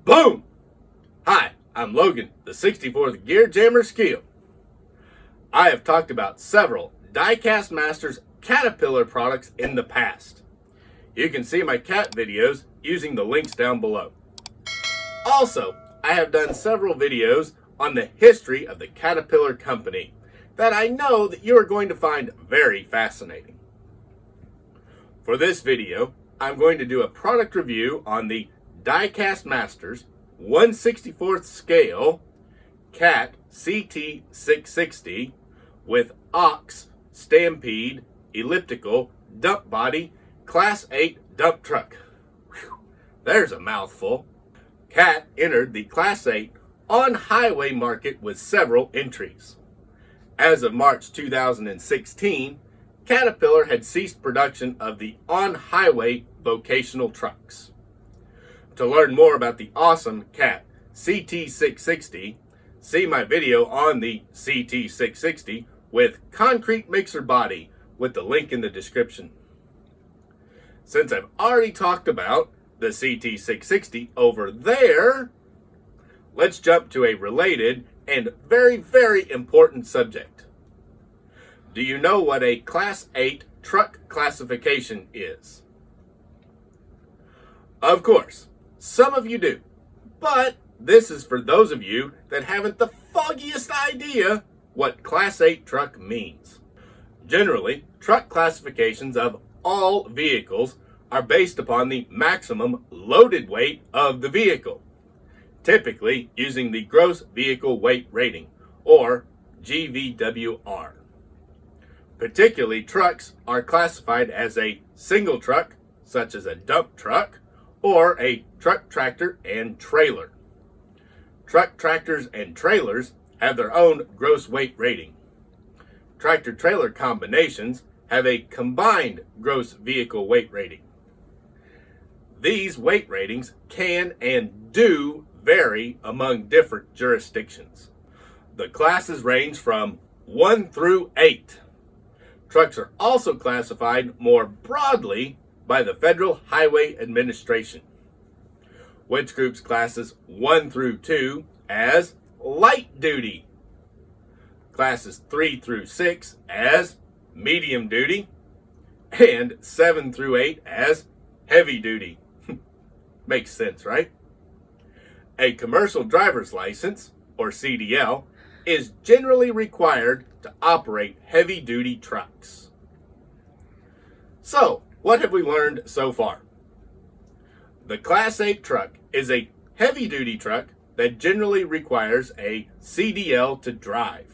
Boom! Hi, I'm Logan, the 64th Gear Jammer Skeele. I have talked about several Diecast Masters Caterpillar products in the past. You can see my cat videos using the links down below. Also, I have done several videos on the history of the Caterpillar company that I know that you are going to find very fascinating. For this video, I'm going to do a product review on the Diecast Masters 1/64th scale Cat CT660 with Ox, Stampede, elliptical, dump body, Class 8 dump truck. Whew, there's a mouthful. Cat entered the Class 8 on-highway market with several entries. As of March 2016, Caterpillar had ceased production of the on-highway vocational trucks. To learn more about the awesome Cat CT660, see my video on the CT660 with concrete mixer body with the link in the description. Since I've already talked about the CT660 over there, let's jump to a related and very, very important subject. Do you know what a Class 8 truck classification is? Of course, some of you do, but this is for those of you that haven't the foggiest idea what Class 8 truck means. Generally, truck classifications of all vehicles are based upon the maximum loaded weight of the vehicle, typically using the gross vehicle weight rating, or GVWR. Particularly, trucks are classified as a single truck, such as a dump truck, or a truck, tractor, and trailer. Truck, tractors, and trailers have their own gross weight rating. Tractor-trailer combinations have a combined gross vehicle weight rating. These weight ratings can and do vary among different jurisdictions. The classes range from 1 through 8. Trucks are also classified more broadly by the Federal Highway Administration, which groups classes 1 through 2 as light duty, classes 3 through 6 as medium duty, and 7 through 8 as heavy duty. Makes sense, right? A commercial driver's license, or CDL, is generally required to operate heavy-duty trucks. So, what have we learned so far? The Class 8 truck is a heavy-duty truck that generally requires a CDL to drive.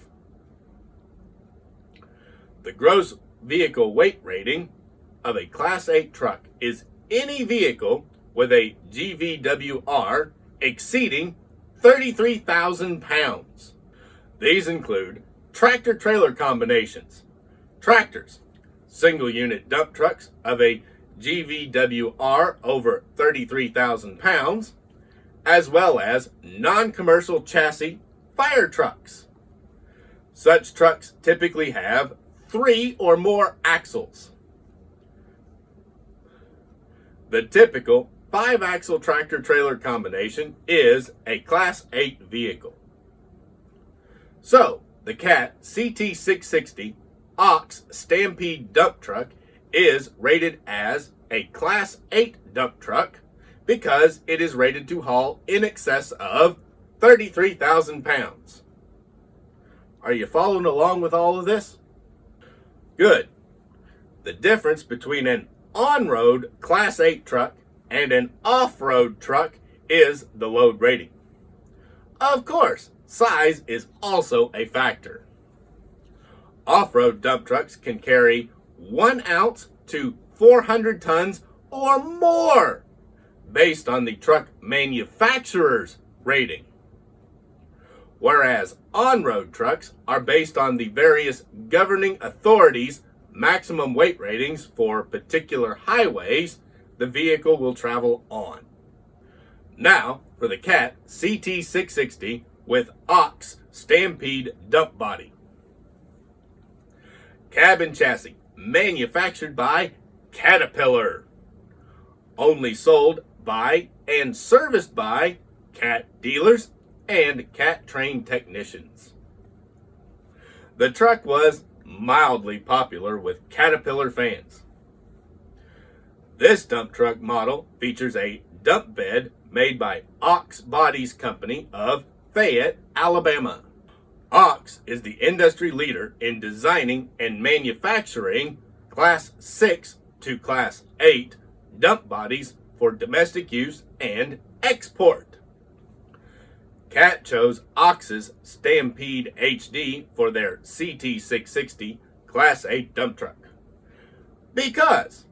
The gross vehicle weight rating of a Class 8 truck is any vehicle with a GVWR exceeding 33,000 pounds. These include tractor-trailer combinations, tractors, single-unit dump trucks of a GVWR over 33,000 pounds, as well as non-commercial chassis fire trucks. Such trucks typically have 3 or more axles. The typical 5-axle tractor-trailer combination is a Class 8 vehicle. So, the Cat CT660 Ox Stampede dump truck is rated as a Class 8 dump truck because it is rated to haul in excess of 33,000 pounds. Are you following along with all of this? Good. The difference between an on-road Class 8 truck and an off-road truck is the load rating. Of course, size is also a factor. Off-road dump trucks can carry 1 ounce to 400 tons or more based on the truck manufacturer's rating. Whereas on-road trucks are based on the various governing authorities' maximum weight ratings for particular highways the vehicle will travel on. Now for the Cat CT660 with Ox Stampede dump body. Cab and chassis manufactured by Caterpillar. Only sold by and serviced by Cat dealers, and Cat trained technicians. The truck was mildly popular with Caterpillar fans. This dump truck model features a dump bed made by Ox Bodies Company of Fayette, Alabama. Ox is the industry leader in designing and manufacturing Class 6 to Class 8 dump bodies for domestic use and export. Cat chose Ox's Stampede HD for their CT660 Class 8 dump truck because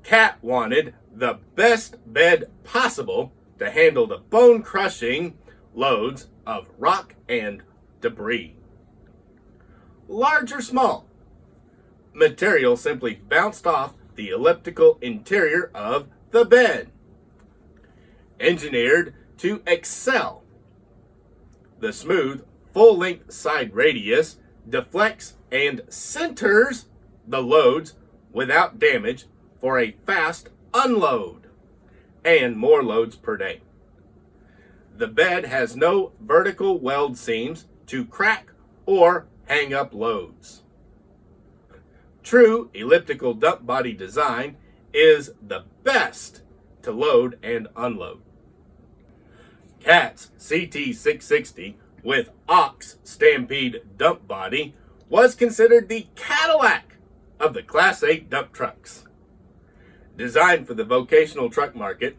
Cat wanted the best bed possible to handle the bone-crushing loads of rock and debris. Large or small, material simply bounced off the elliptical interior of the bed. Engineered to excel, the smooth, full-length side radius deflects and centers the loads without damage for a fast unload and more loads per day. The bed has no vertical weld seams to crack or hang up loads. True elliptical dump body design is the best to load and unload. Cat's CT660 with Ox Stampede dump body was considered the Cadillac of the Class 8 dump trucks. Designed for the vocational truck market,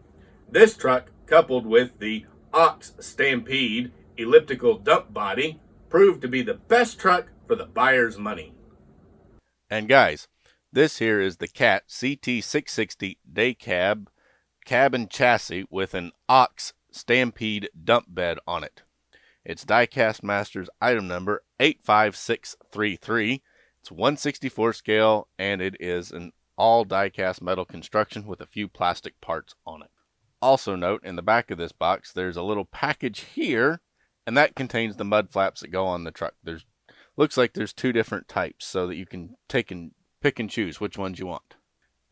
this truck, coupled with the Ox Stampede elliptical dump body, proved to be the best truck for the buyer's money. And guys, this here is the Cat CT660 day cab and chassis with an Ox Stampede dump bed on it. It's Diecast Masters item number 85633. It's 1/64 scale, and it is an all die-cast metal construction with a few plastic parts on it. Also note, in the back of this box, there's a little package here, and that contains the mud flaps that go on the truck. Looks like there's two different types, so that you can pick and choose which ones you want.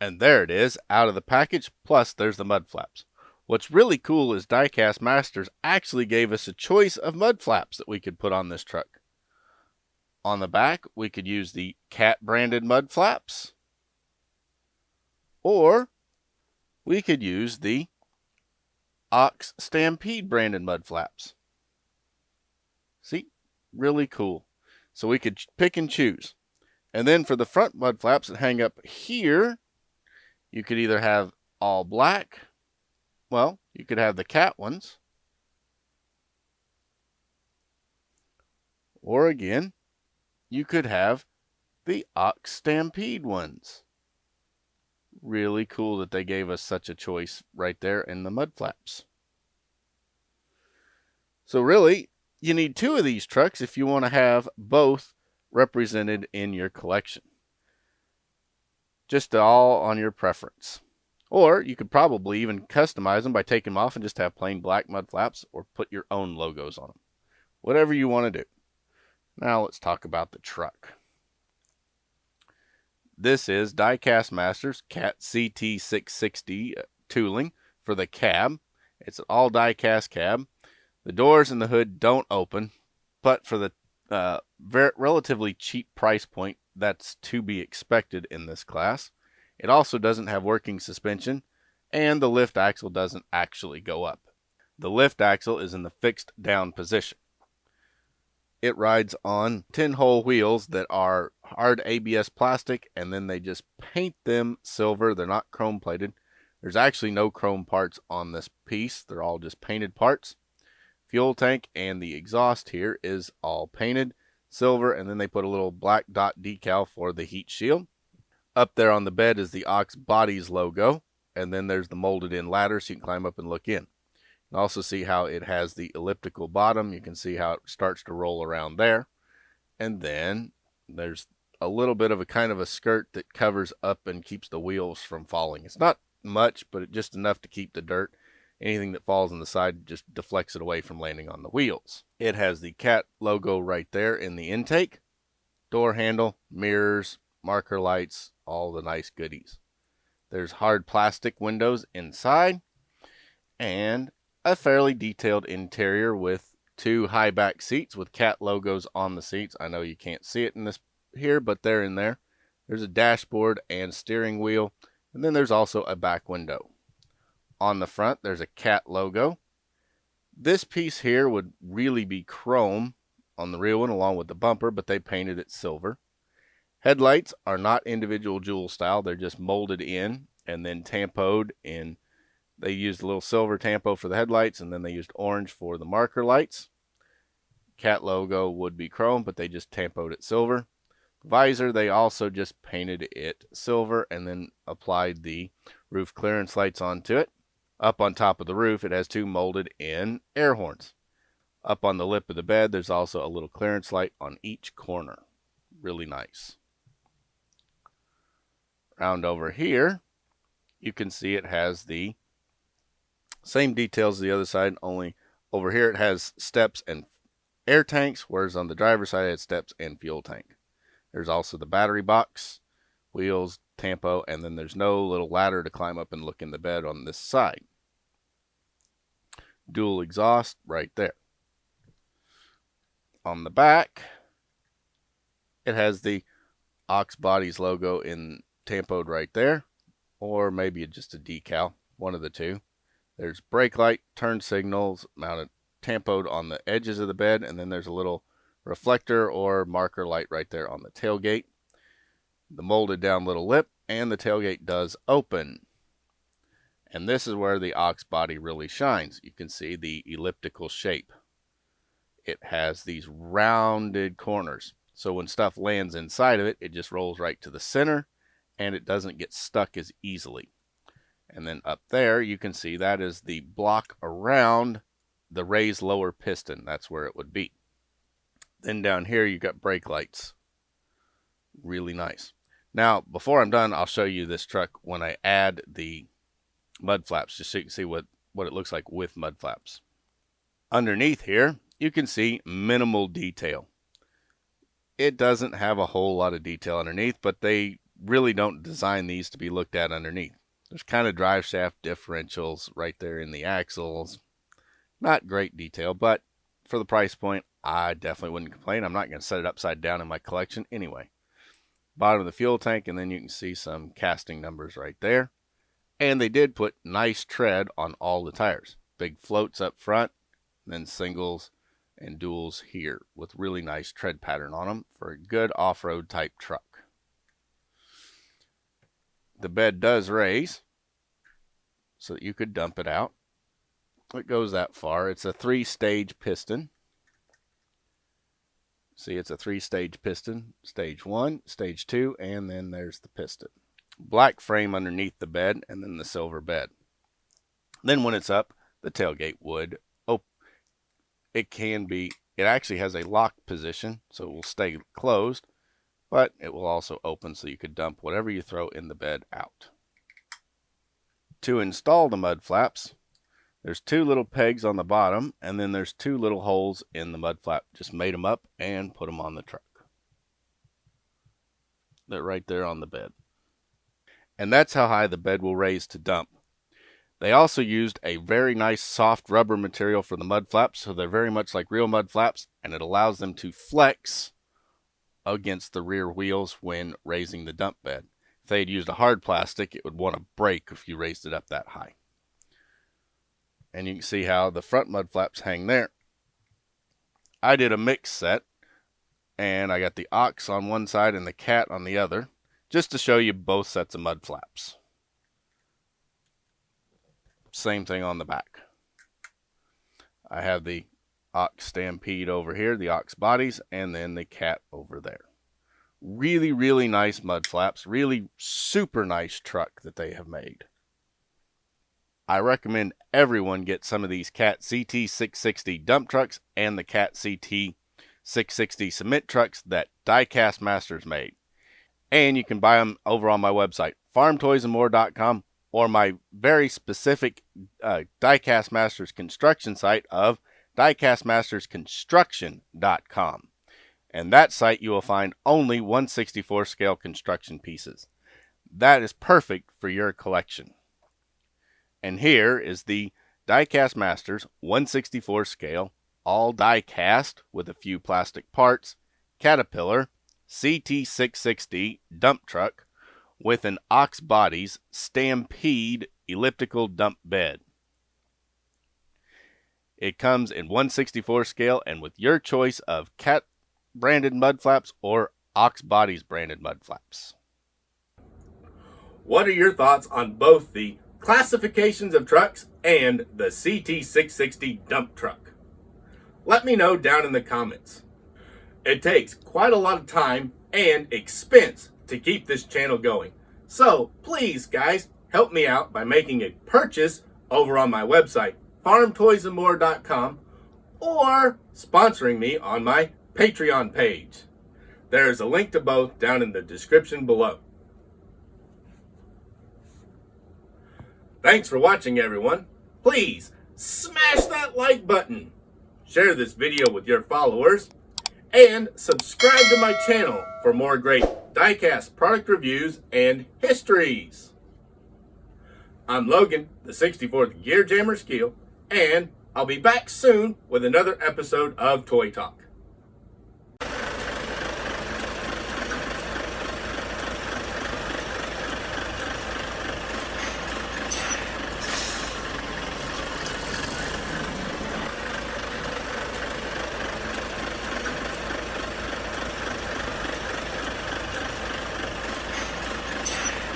And there it is, out of the package, plus there's the mud flaps. What's really cool is Diecast Masters actually gave us a choice of mud flaps that we could put on this truck. On the back, we could use the Cat branded mud flaps, or we could use the Ox Stampede branded mud flaps. See? Really cool. So we could pick and choose. And then for the front mud flaps that hang up here, you could either have all black. Well, you could have the Cat ones. Or again, you could have the Ox Stampede ones. Really cool that they gave us such a choice right there in the mud flaps. So really, you need two of these trucks if you want to have both represented in your collection. Just all on your preference. Or you could probably even customize them by taking them off and just have plain black mud flaps, or put your own logos on them. Whatever you want to do. Now let's talk about the truck. This is Diecast Masters Cat CT660 tooling for the cab. It's an all die-cast cab. The doors and the hood don't open, but for the relatively cheap price point, that's to be expected in this class. It also doesn't have working suspension, and the lift axle doesn't actually go up. The lift axle is in the fixed down position. It rides on 10-hole wheels that are hard ABS plastic, and then they just paint them silver. They're not chrome plated. There's actually no chrome parts on this piece. They're all just painted parts. Fuel tank and the exhaust here is all painted silver, and then they put a little black dot decal for the heat shield. Up there on the bed is the Ox Bodies logo, and then there's the molded in ladder so you can climb up and look in. You can also see how it has the elliptical bottom. You can see how it starts to roll around there. And then there's a little bit of a kind of a skirt that covers up and keeps the wheels from falling. It's not much, but just enough to keep the dirt. Anything that falls on the side just deflects it away from landing on the wheels. It has the Cat logo right there in the intake. Door handle, mirrors, marker lights, all the nice goodies. There's hard plastic windows inside, and a fairly detailed interior with 2 high back seats with Cat logos on the seats. I know you can't see it in this here, but they're in there. There's a dashboard and steering wheel, and then there's also a back window. On the front, there's a Cat logo. This piece here would really be chrome on the real one along with the bumper, but they painted it silver. Headlights are not individual jewel style. They're just molded in and then tampoed in. They used a little silver tampo for the headlights, and then they used orange for the marker lights. Cat logo would be chrome, but they just tampoed it silver. Visor, they also just painted it silver and then applied the roof clearance lights onto it. Up on top of the roof, it has 2 molded in air horns. Up on the lip of the bed, there's also a little clearance light on each corner. Really nice. Round over here, you can see it has the same details as the other side, only over here it has steps and air tanks, whereas on the driver's side it has steps and fuel tank. There's also the battery box, wheels, tampo, and then there's no little ladder to climb up and look in the bed on this side. Dual exhaust right there. On the back, it has the Ox Bodies logo in tampoed right there, or maybe just a decal, one of the two. There's brake light, turn signals mounted, tampoed on the edges of the bed, and then there's a little reflector or marker light right there on the tailgate. The molded down little lip, and the tailgate does open. And this is where the Ox Body really shines. You can see the elliptical shape. It has these rounded corners. So when stuff lands inside of it, it just rolls right to the center, and it doesn't get stuck as easily. And then up there, you can see that is the block around the raised lower piston. That's where it would be. Then down here, you got brake lights. Really nice. Now, before I'm done, I'll show you this truck when I add the mud flaps, just so you can see what it looks like with mud flaps. Underneath here, you can see minimal detail. It doesn't have a whole lot of detail underneath, but they really don't design these to be looked at underneath. There's kind of drive shaft differentials right there in the axles. Not great detail, but for the price point, I definitely wouldn't complain. I'm not going to set it upside down in my collection anyway. Bottom of the fuel tank, and then you can see some casting numbers right there. And they did put nice tread on all the tires. Big floats up front, then singles and duals here with really nice tread pattern on them for a good off-road type truck. The bed does raise so that you could dump it out. It goes that far. It's a 3-stage piston. See, it's a 3-stage piston. Stage 1, stage 2, and then there's the piston. Black frame underneath the bed, and then the silver bed. Then when it's up, the tailgate would open. It actually has a lock position, so it will stay closed, but it will also open so you could dump whatever you throw in the bed out. To install the mud flaps, there's 2 little pegs on the bottom, and then there's 2 little holes in the mud flap. Just made them up and put them on the truck. They're right there on the bed. And that's how high the bed will raise to dump. They also used a very nice soft rubber material for the mud flaps, so they're very much like real mud flaps, and it allows them to flex against the rear wheels when raising the dump bed. If they had used a hard plastic, it would want to break if you raised it up that high. And you can see how the front mud flaps hang there. I did a mix set, and I got the Ox on one side and the Cat on the other, just to show you both sets of mud flaps. Same thing on the back. I have the Ox Stampede over here, the Ox Bodies, and then the Cat over there. Really, really nice mud flaps. Really super nice truck that they have made. I recommend everyone get some of these Cat CT660 dump trucks and the Cat CT660 cement trucks that Diecast Masters made. And you can buy them over on my website, farmtoysandmore.com, or my very specific Diecast Masters construction site of diecastmastersconstruction.com. And that site you will find only 1/64 scale construction pieces. That is perfect for your collection. And here is the Diecast Masters 1/64 scale, all die cast with a few plastic parts, Caterpillar CT660 dump truck with an ox bodies Stampede elliptical dump bed. It comes in 1/64 scale and with your choice of Cat branded mud flaps or ox bodies branded mud flaps. What are your thoughts on both the classifications of trucks and the CT660 dump truck? Let me know down in the comments. It takes quite a lot of time and expense to keep this channel going. So please, guys, help me out by making a purchase over on my website, farmtoysandmore.com, or sponsoring me on my Patreon page. There is a link to both down in the description below. Thanks for watching, everyone. Please smash that like button, share this video with your followers, and subscribe to my channel for more great diecast product reviews and histories. I'm Logan, the 64th Gear Jammer Skeele, and I'll be back soon with another episode of Toy Talk.